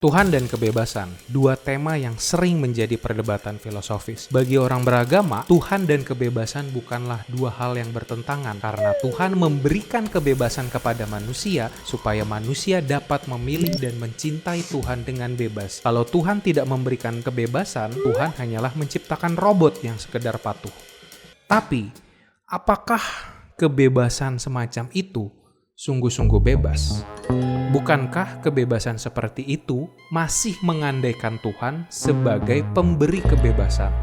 Tuhan dan kebebasan, dua tema yang sering menjadi perdebatan filosofis. Bagi orang beragama, Tuhan dan kebebasan bukanlah dua hal yang bertentangan, karena Tuhan memberikan kebebasan kepada manusia supaya manusia dapat memilih dan mencintai Tuhan dengan bebas. Kalau Tuhan tidak memberikan kebebasan, Tuhan hanyalah menciptakan robot yang sekedar patuh. Tapi, apakah kebebasan semacam itu sungguh-sungguh bebas? Bukankah kebebasan seperti itu masih mengandaikan Tuhan sebagai pemberi kebebasan?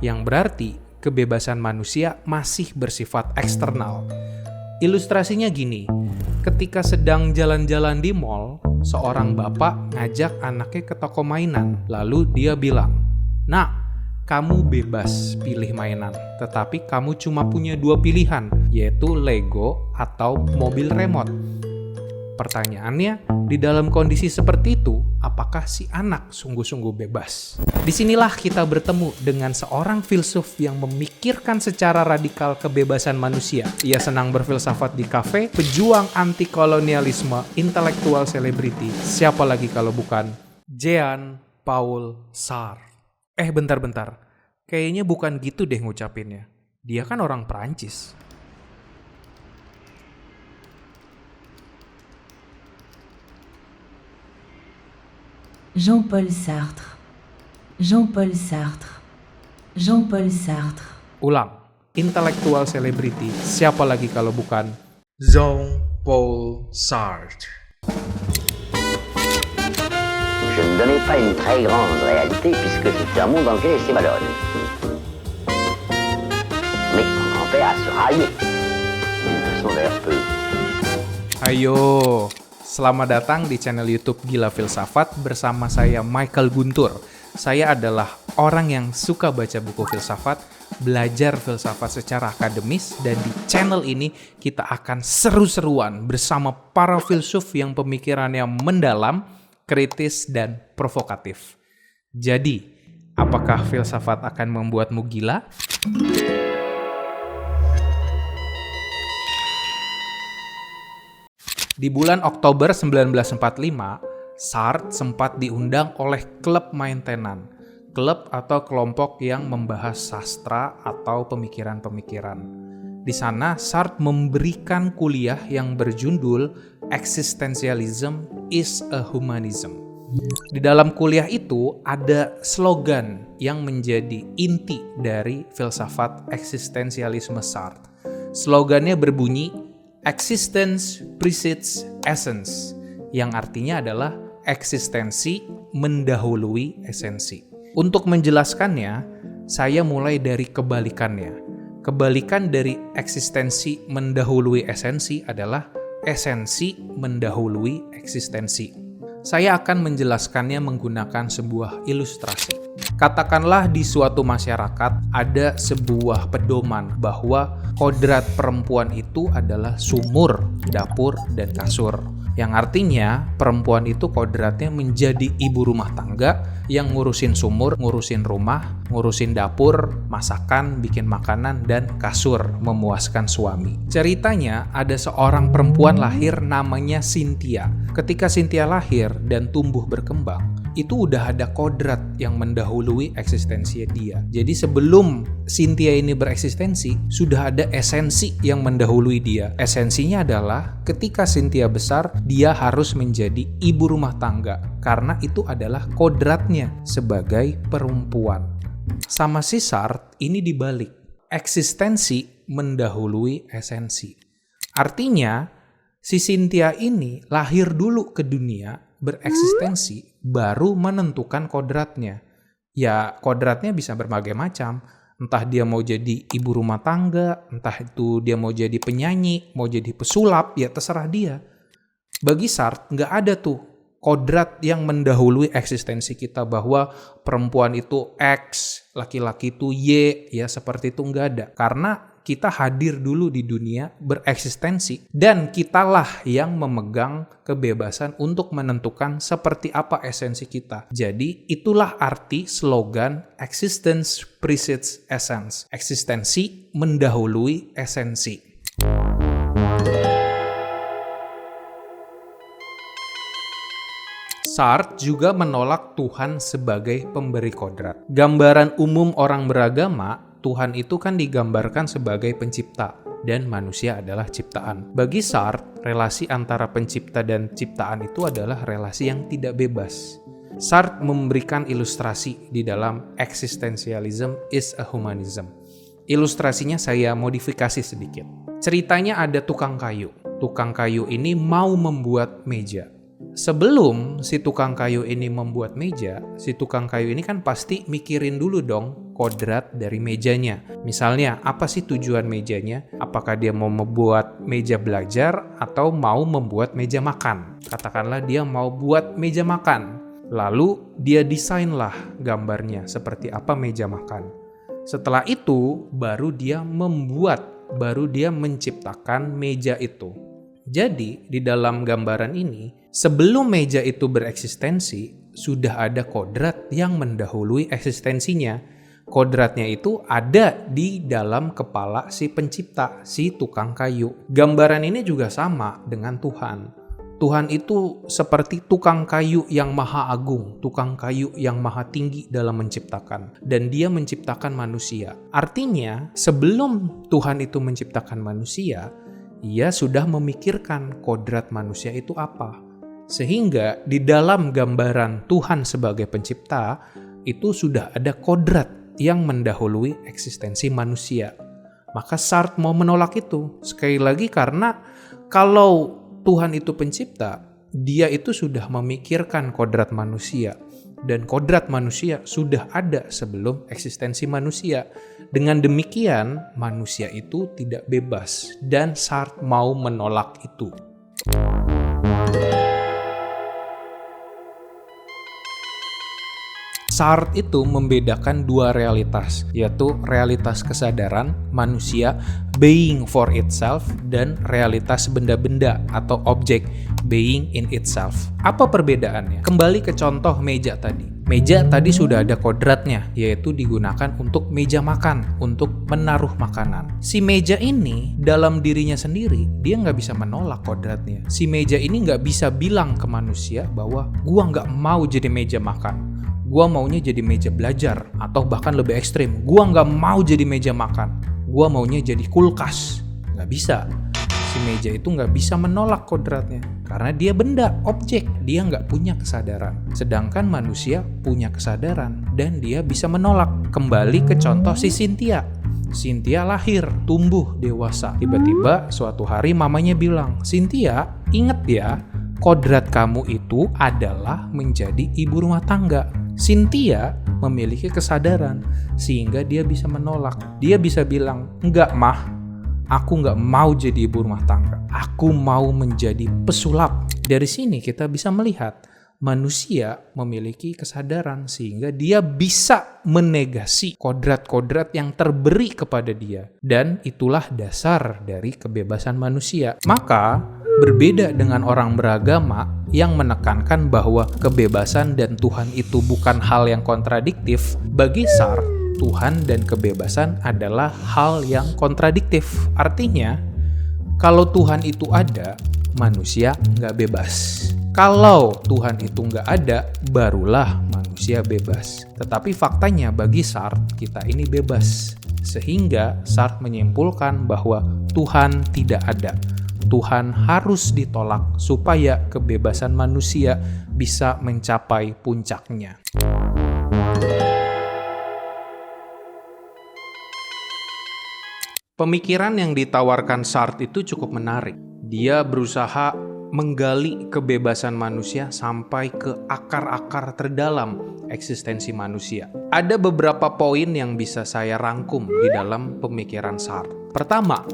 Yang berarti kebebasan manusia masih bersifat eksternal. Ilustrasinya gini, ketika sedang jalan-jalan di mall, seorang bapak ngajak anaknya ke toko mainan. Lalu dia bilang, "Nak, kamu bebas pilih mainan, tetapi kamu cuma punya dua pilihan, yaitu Lego atau mobil remote." Pertanyaannya, di dalam kondisi seperti itu, apakah si anak sungguh-sungguh bebas? Disinilah kita bertemu dengan seorang filsuf yang memikirkan secara radikal kebebasan manusia. Ia senang berfilsafat di kafe, pejuang anti-kolonialisme, intelektual selebriti. Siapa lagi kalau bukan Jean-Paul Sartre. Bentar. Kayaknya bukan gitu deh ngucapinnya. Dia kan orang Prancis. Jean-Paul Sartre. Jean-Paul Sartre. Jean-Paul Sartre. Ulang, intelektual selebriti, siapa lagi kalau bukan Jean-Paul Sartre. Je ne donnais pas une très grande réalité puisque c'était un monde dans lequel j'étais malheureux. Mais mon grand-père a se raillé. D'une façon d'ailleurs peu. Ayo, selamat datang di channel YouTube Gila Filsafat bersama saya Michael Guntur. Saya adalah orang yang suka baca buku filsafat, belajar filsafat secara akademis, dan di channel ini kita akan seru-seruan bersama para filsuf yang pemikirannya mendalam, kritis, dan provokatif. Jadi, apakah filsafat akan membuatmu gila? Di bulan Oktober 1945, Sartre sempat diundang oleh klub main tenan, klub atau kelompok yang membahas sastra atau pemikiran-pemikiran. Di sana, Sartre memberikan kuliah yang berjudul Existentialism is a Humanism. Di dalam kuliah itu ada slogan yang menjadi inti dari filsafat eksistensialisme Sartre. Slogannya berbunyi, "Existence precedes essence", yang artinya adalah eksistensi mendahului esensi. Untuk menjelaskannya, saya mulai dari kebalikannya. Kebalikan dari eksistensi mendahului esensi adalah esensi mendahului eksistensi. Saya akan menjelaskannya menggunakan sebuah ilustrasi. Katakanlah di suatu masyarakat ada sebuah pedoman bahwa kodrat perempuan itu adalah sumur, dapur, dan kasur. Yang artinya perempuan itu kodratnya menjadi ibu rumah tangga yang ngurusin sumur, ngurusin rumah, ngurusin dapur, masakan, bikin makanan, dan kasur, memuaskan suami. Ceritanya ada seorang perempuan lahir namanya Cynthia. Ketika Cynthia lahir dan tumbuh berkembang, itu udah ada kodrat yang mendahului eksistensi dia. Jadi sebelum Cynthia ini bereksistensi, sudah ada esensi yang mendahului dia. Esensinya adalah ketika Cynthia besar, dia harus menjadi ibu rumah tangga, karena itu adalah kodratnya sebagai perempuan. Sama si Sartre, ini dibalik. Eksistensi mendahului esensi. Artinya, si Cynthia ini lahir dulu ke dunia, bereksistensi, baru menentukan kodratnya. Ya, kodratnya bisa berbagai macam. Entah dia mau jadi ibu rumah tangga, entah itu dia mau jadi penyanyi, mau jadi pesulap, ya terserah dia. Bagi Sartre, nggak ada tuh kodrat yang mendahului eksistensi kita bahwa perempuan itu X, laki-laki itu Y, ya seperti itu nggak ada. Karena kita hadir dulu di dunia bereksistensi dan kitalah yang memegang kebebasan untuk menentukan seperti apa esensi kita. Jadi itulah arti slogan Existence precedes essence. Eksistensi mendahului esensi. Sartre juga menolak Tuhan sebagai pemberi kodrat. Gambaran umum orang beragama, Tuhan itu kan digambarkan sebagai pencipta dan manusia adalah ciptaan. Bagi Sartre, relasi antara pencipta dan ciptaan itu adalah relasi yang tidak bebas. Sartre memberikan ilustrasi di dalam Existentialism is a Humanism. Ilustrasinya saya modifikasi sedikit. Ceritanya ada tukang kayu. Tukang kayu ini mau membuat meja. Sebelum si tukang kayu ini membuat meja, si tukang kayu ini kan pasti mikirin dulu dong kodrat dari mejanya. Misalnya, apa sih tujuan mejanya? Apakah dia mau membuat meja belajar atau mau membuat meja makan? Katakanlah dia mau buat meja makan. Lalu dia desainlah gambarnya seperti apa meja makan. Setelah itu, baru dia menciptakan meja itu. Jadi, di dalam gambaran ini, sebelum meja itu bereksistensi, sudah ada kodrat yang mendahului eksistensinya. Kodratnya itu ada di dalam kepala si pencipta, si tukang kayu. Gambaran ini juga sama dengan Tuhan. Tuhan itu seperti tukang kayu yang maha agung, tukang kayu yang maha tinggi dalam menciptakan. Dan dia menciptakan manusia. Artinya, sebelum Tuhan itu menciptakan manusia, ia sudah memikirkan kodrat manusia itu apa. Sehingga di dalam gambaran Tuhan sebagai pencipta, itu sudah ada kodrat yang mendahului eksistensi manusia. Maka Sartre mau menolak itu. Sekali lagi karena kalau Tuhan itu pencipta, dia itu sudah memikirkan kodrat manusia. Dan kodrat manusia sudah ada sebelum eksistensi manusia. Dengan demikian, manusia itu tidak bebas. Dan Sartre mau menolak itu. Sartre itu membedakan dua realitas, yaitu realitas kesadaran manusia being for itself dan realitas benda-benda atau objek being in itself. Apa perbedaannya? Kembali ke contoh meja tadi. Meja tadi sudah ada kodratnya, yaitu digunakan untuk meja makan, untuk menaruh makanan. Si meja ini dalam dirinya sendiri, dia nggak bisa menolak kodratnya. Si meja ini nggak bisa bilang ke manusia bahwa gua nggak mau jadi meja makan. Gua maunya jadi meja belajar, atau bahkan lebih ekstrim, gua nggak mau jadi meja makan, gua maunya jadi kulkas. Nggak bisa. Si meja itu nggak bisa menolak kodratnya, karena dia benda, objek, dia nggak punya kesadaran. Sedangkan manusia punya kesadaran, dan dia bisa menolak. Kembali ke contoh si Cynthia. Cynthia lahir, tumbuh, dewasa. Tiba-tiba suatu hari mamanya bilang, Cynthia, inget ya, kodrat kamu itu adalah menjadi ibu rumah tangga. Cynthia memiliki kesadaran sehingga dia bisa menolak. Dia bisa bilang, enggak mah, aku enggak mau jadi ibu rumah tangga. Aku mau menjadi pesulap. Dari sini kita bisa melihat manusia memiliki kesadaran sehingga dia bisa menegasi kodrat-kodrat yang terberi kepada dia. Dan itulah dasar dari kebebasan manusia. Maka berbeda dengan orang beragama yang menekankan bahwa kebebasan dan Tuhan itu bukan hal yang kontradiktif, bagi Sartre, Tuhan dan kebebasan adalah hal yang kontradiktif. Artinya, kalau Tuhan itu ada, manusia nggak bebas. Kalau Tuhan itu nggak ada, barulah manusia bebas. Tetapi faktanya bagi Sartre, kita ini bebas. Sehingga Sartre menyimpulkan bahwa Tuhan tidak ada. Tuhan harus ditolak supaya kebebasan manusia bisa mencapai puncaknya. Pemikiran yang ditawarkan Sartre itu cukup menarik. Dia berusaha menggali kebebasan manusia sampai ke akar-akar terdalam eksistensi manusia. Ada beberapa poin yang bisa saya rangkum di dalam pemikiran Sartre. Pertama,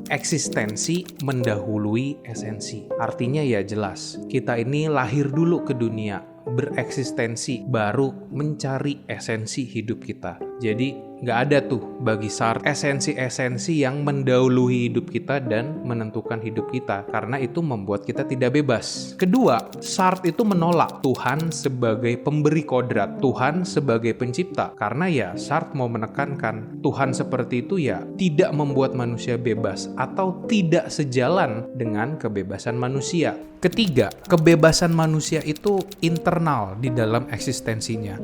eksistensi mendahului esensi. Artinya ya jelas, kita ini lahir dulu ke dunia, bereksistensi, baru mencari esensi hidup kita. Jadi Nggak ada tuh bagi Sartre esensi-esensi yang mendahului hidup kita dan menentukan hidup kita, karena itu membuat kita tidak bebas. Kedua, Sartre itu menolak Tuhan sebagai pemberi kodrat, Tuhan sebagai pencipta, karena ya Sartre mau menekankan Tuhan seperti itu ya tidak membuat manusia bebas atau tidak sejalan dengan kebebasan manusia. Ketiga, kebebasan manusia itu internal di dalam eksistensinya.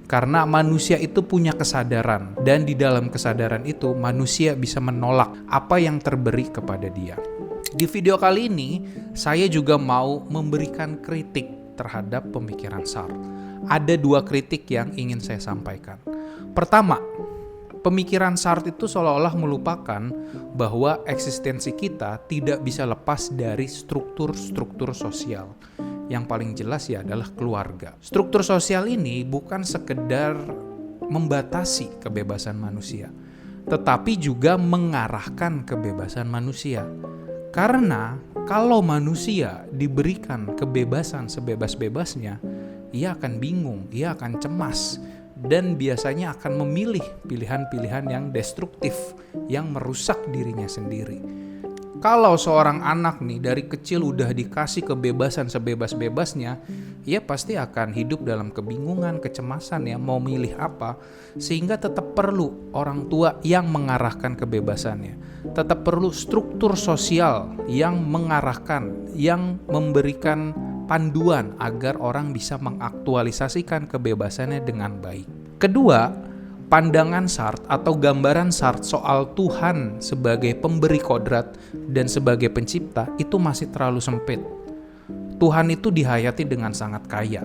Karena manusia itu punya kesadaran, dan di dalam kesadaran itu manusia bisa menolak apa yang terberi kepada dia. Di video kali ini, saya juga mau memberikan kritik terhadap pemikiran Sartre. Ada 2 kritik yang ingin saya sampaikan. Pertama, pemikiran Sartre itu seolah-olah melupakan bahwa eksistensi kita tidak bisa lepas dari struktur-struktur sosial. Yang paling jelas ya adalah keluarga. Struktur sosial ini bukan sekedar membatasi kebebasan manusia, tetapi juga mengarahkan kebebasan manusia. Karena kalau manusia diberikan kebebasan sebebas-bebasnya, ia akan bingung, ia akan cemas, dan biasanya akan memilih pilihan-pilihan yang destruktif, yang merusak dirinya sendiri. Kalau seorang anak nih dari kecil udah dikasih kebebasan sebebas-bebasnya, ia pasti akan hidup dalam kebingungan, kecemasan ya, mau milih apa, sehingga tetap perlu orang tua yang mengarahkan kebebasannya. Tetap perlu struktur sosial yang mengarahkan, yang memberikan panduan agar orang bisa mengaktualisasikan kebebasannya dengan baik. Kedua, pandangan Sartre atau gambaran Sartre soal Tuhan sebagai pemberi kodrat dan sebagai pencipta itu masih terlalu sempit. Tuhan itu dihayati dengan sangat kaya.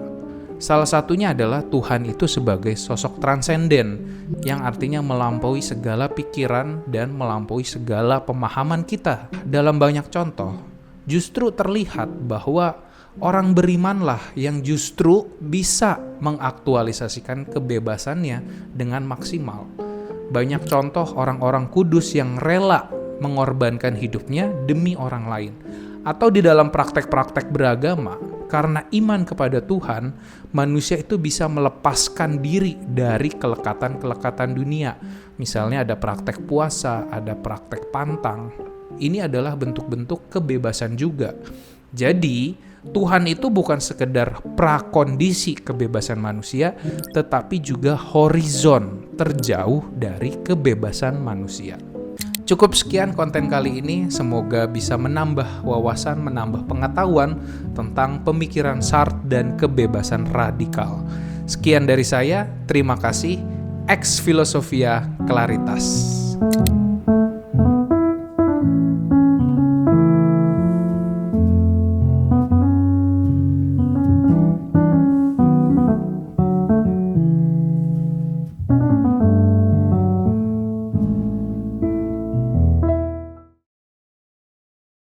Salah satunya adalah Tuhan itu sebagai sosok transenden yang artinya melampaui segala pikiran dan melampaui segala pemahaman kita. Dalam banyak contoh, justru terlihat bahwa orang berimanlah yang justru bisa mengaktualisasikan kebebasannya dengan maksimal. Banyak contoh orang-orang kudus yang rela mengorbankan hidupnya demi orang lain. Atau di dalam praktek-praktek beragama, karena iman kepada Tuhan, manusia itu bisa melepaskan diri dari kelekatan-kelekatan dunia. Misalnya ada praktek puasa, ada praktek pantang. Ini adalah bentuk-bentuk kebebasan juga. Jadi, Tuhan itu bukan sekedar prakondisi kebebasan manusia, tetapi juga horizon terjauh dari kebebasan manusia. Cukup sekian konten kali ini, semoga bisa menambah wawasan, menambah pengetahuan tentang pemikiran Sartre dan kebebasan radikal. Sekian dari saya, terima kasih. Ex Philosophia Claritas.